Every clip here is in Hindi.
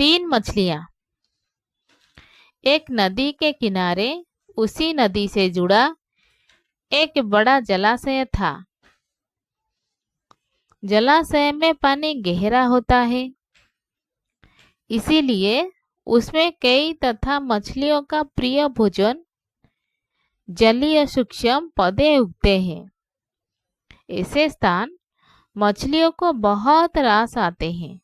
तीन मछलियां। एक नदी के किनारे उसी नदी से जुड़ा एक बड़ा जलाशय था। जलाशय में पानी गहरा होता है, इसीलिए उसमें कई तथा मछलियों का प्रिय भोजन जलीय सूक्ष्म पौधे उगते हैं। ऐसे स्थान मछलियों को बहुत रास आते हैं।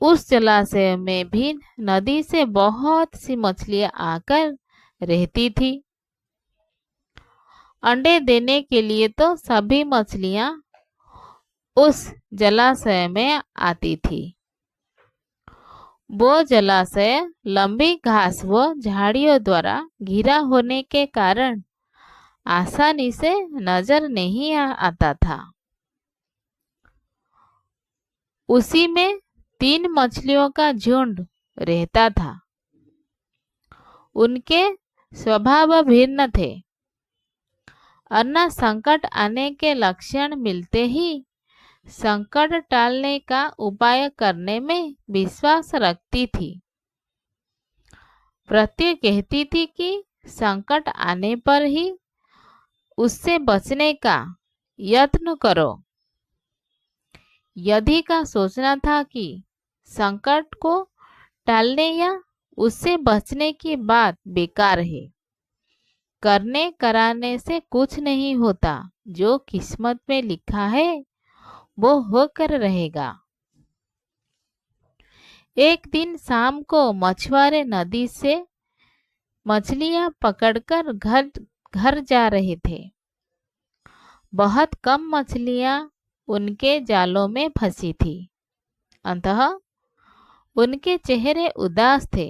उस जलाशय में भी नदी से बहुत सी मछलियां आकर रहती थी। अंडे देने के लिए तो सभी मछलियां उस जलाशय में आती थी। वो जलाशय लंबी घास व झाड़ियों द्वारा घिरा होने के कारण आसानी से नजर नहीं आता था। उसी में तीन मछलियों का झुंड रहता था। उनके स्वभाव भिन्न थे। अन्ना संकट आने के लक्षण मिलते ही संकट टालने का उपाय करने में विश्वास रखती थी। प्रत्येक कहती थी कि संकट आने पर ही उससे बचने का यत्न करो। यदि का सोचना था कि संकट को टालने या उससे बचने की बात बेकार है। करने कराने से कुछ नहीं होता। जो किस्मत में लिखा है वो होकर रहेगा। एक दिन शाम को मछुआरे नदी से मछलियां पकड़कर घर जा रहे थे। बहुत कम मछलियां उनके जालों में फंसी थी। अंततः उनके चेहरे उदास थे।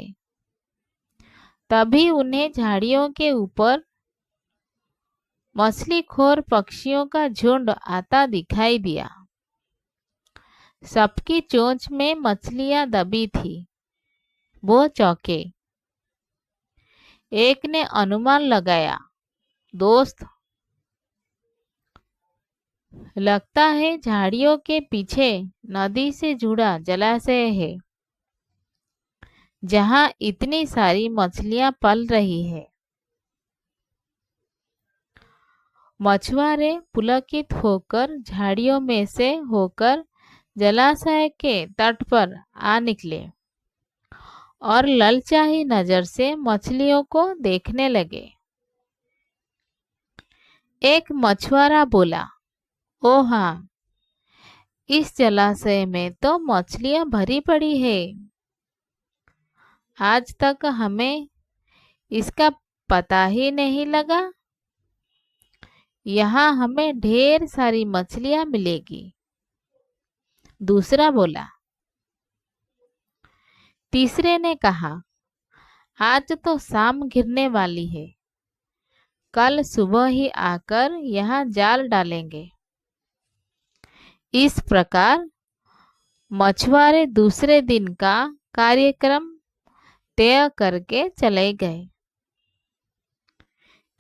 तभी उन्हें झाड़ियों के ऊपर मछलीखोर पक्षियों का झुंड आता दिखाई दिया। सबकी चोंच में मछलियां दबी थी। वो चौंके। एक ने अनुमान लगाया, दोस्त, लगता है झाड़ियों के पीछे नदी से जुड़ा जलाशय है, जहां इतनी सारी मछलियां पल रही है। मछुआरे पुलकित होकर झाड़ियों में से होकर जलाशय के तट पर आ निकले और ललचाई नजर से मछलियों को देखने लगे। एक मछुआरा बोला, ओ हाँ, इस जलाशय में तो मछलियां भरी पड़ी है। आज तक हमें इसका पता ही नहीं लगा। यहाँ हमें ढेर सारी मछलियां मिलेगी। दूसरा बोला। तीसरे ने कहा, आज तो शाम घिरने वाली है, कल सुबह ही आकर यहाँ जाल डालेंगे। इस प्रकार मछुआरे दूसरे दिन का कार्यक्रम तय करके चले गए।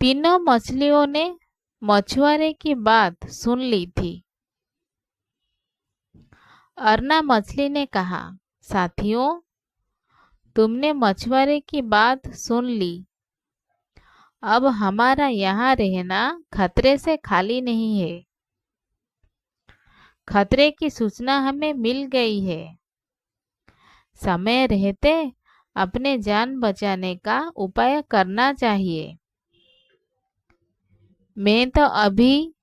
तीनों मछलियों ने मछुआरे की बात सुन ली थी। अर्ना मछली ने कहा, साथियों, तुमने मछुआरे की बात सुन ली। अब हमारा यहाँ रहना खतरे से खाली नहीं है। खतरे की सूचना हमें मिल गई है। समय रहते अपने जान बचाने का उपाय करना चाहिए। मैं तो अभी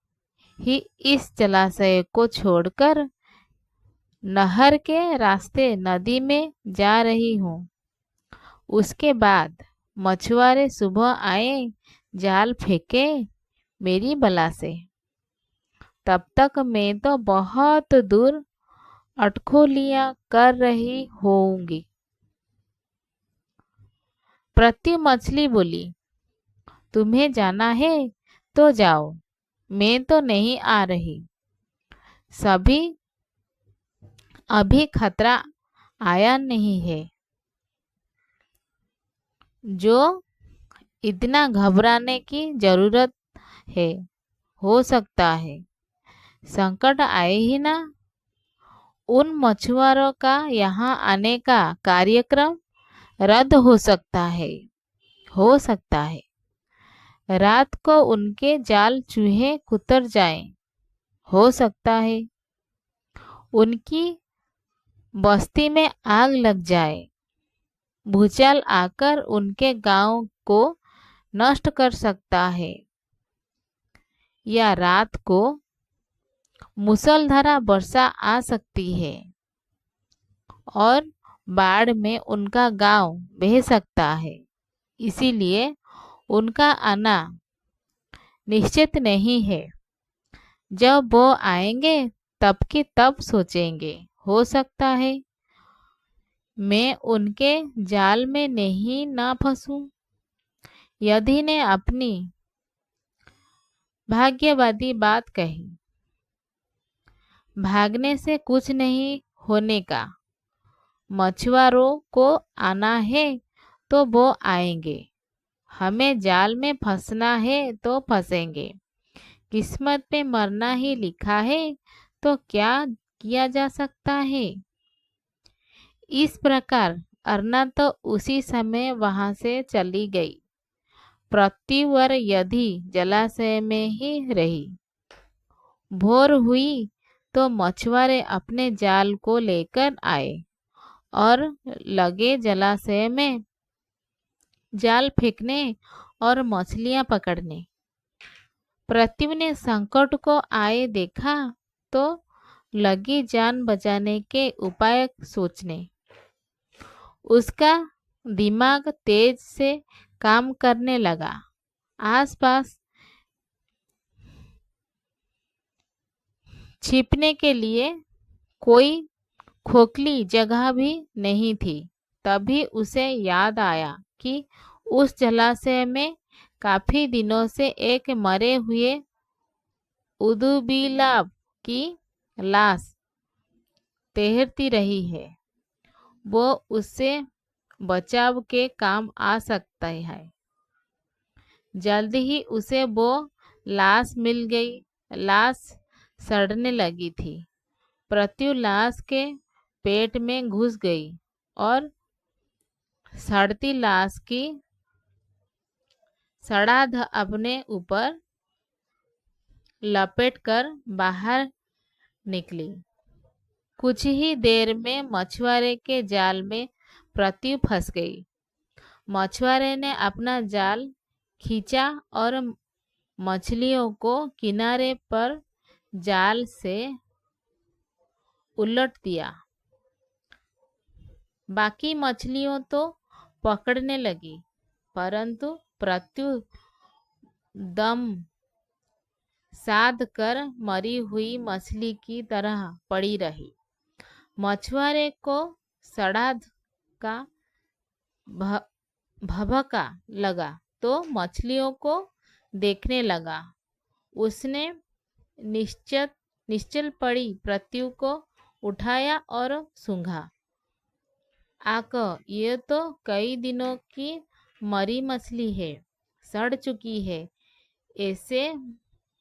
ही इस जलाशय को छोड़कर नहर के रास्ते नदी में जा रही हूँ। उसके बाद मछुआरे सुबह आए, जाल फेंके मेरी बला से। तब तक मैं तो बहुत दूर अटखोलियां कर रही होऊंगी। प्रति मछली बोली, तुम्हें जाना है तो जाओ, मैं तो नहीं आ रही। सभी अभी खतरा आया नहीं है। जो इतना घबराने की जरूरत है, हो सकता है संकट आए ही ना। उन मछुआरों का यहाँ आने का कार्यक्रम रद्द हो सकता है। रात को उनके जाल चूहे कुतर जाएं। हो सकता है उनकी बस्ती में आग लग जाए। भूचाल आकर उनके गांव को नष्ट कर सकता है। या रात को मूसलधारा वर्षा आ सकती है और बाढ़ में उनका गांव बह सकता है। इसीलिए उनका आना निश्चित नहीं है। जब वो आएंगे तब की तब सोचेंगे। हो सकता है मैं उनके जाल में नहीं ना फंसूं। यदि ने अपनी भाग्यवादी बात कही। भागने से कुछ नहीं होने का। मछुआरों को आना है तो वो आएंगे। हमें जाल में फंसना है तो फंसेंगे। किस्मत में मरना ही लिखा है तो क्या किया जा सकता है। इस प्रकार अर्ना तो उसी समय वहां से चली गई। प्रतिवर यदि जलाशय में ही रही। भोर हुई तो मछुआरे अपने जाल को लेकर आए और लगे जलाशय में जाल फेंकने और मछलियां पकड़ने। प्रत्यु ने संकट को आए देखा तो लगी जान बचाने के उपाय सोचने। उसका दिमाग तेज से काम करने लगा। आसपास छिपने के लिए कोई खोखली जगह भी नहीं थी। तभी उसे याद आया कि उस जलाशय में काफी दिनों से एक मरे हुए उदुबिलाव की लाश तैरती रही है। वो उससे बचाव के काम आ सकता है। जल्द ही उसे वो लाश मिल गई। लाश सड़ने लगी थी। प्रत्यु लाश के पेट में घुस गई और सड़ती लाश की सड़ाध अपने ऊपर लपेटकर बाहर निकली। कुछ ही देर में मछुआरे के जाल में प्रत्यु फंस गई। मछुआरे ने अपना जाल खींचा और मछलियों को किनारे पर जाल से उलट दिया। बाकी मछलियों तो पकड़ने लगी, परंतु प्रत्यु दम साध कर मरी हुई मछली की तरह पड़ी रही। मछुआरे को सड़ाध का भभका लगा तो मछलियों को देखने लगा। उसने निश्चल पड़ी प्रत्यु को उठाया और सूंघा। आक, ये तो कई दिनों की मरी मछली है, सड़ चुकी है। ऐसे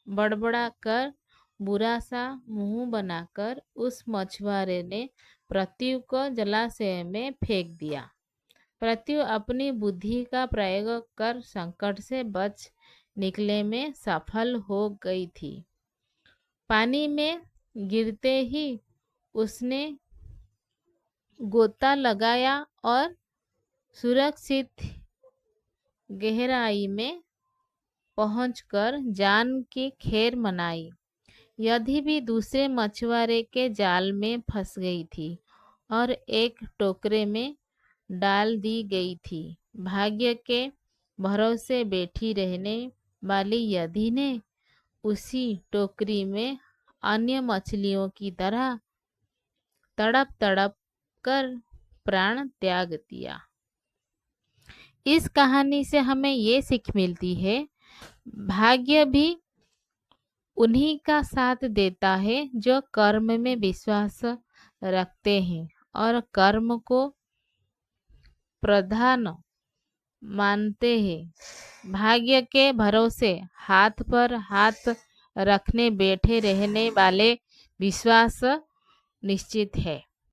बड़बड़ा कर बुरा सा मुंह बनाकर उस मछुआरे ने प्रत्यु को जलाशय में फेंक दिया। प्रत्यु अपनी बुद्धि का प्रयोग कर संकट से बच निकले में सफल हो गई थी। पानी में गिरते ही उसने गोता लगाया और सुरक्षित गहराई में पहुंचकर जान की खैर मनाई। यदि भी दूसरे मछुआरे के जाल में फंस गई थी और एक टोकरे में डाल दी गई थी। भाग्य के भरोसे बैठी रहने वाली यदि ने उसी टोकरी में अन्य मछलियों की तरह तड़प तड़प कर प्राण त्याग दिया। इस कहानी से हमें ये सीख मिलती है, भाग्य भी उन्हीं का साथ देता है जो कर्म में विश्वास रखते हैं और कर्म को प्रधान मानते हैं। भाग्य के भरोसे हाथ पर हाथ रखने बैठे रहने वाले विश्वास निश्चित है।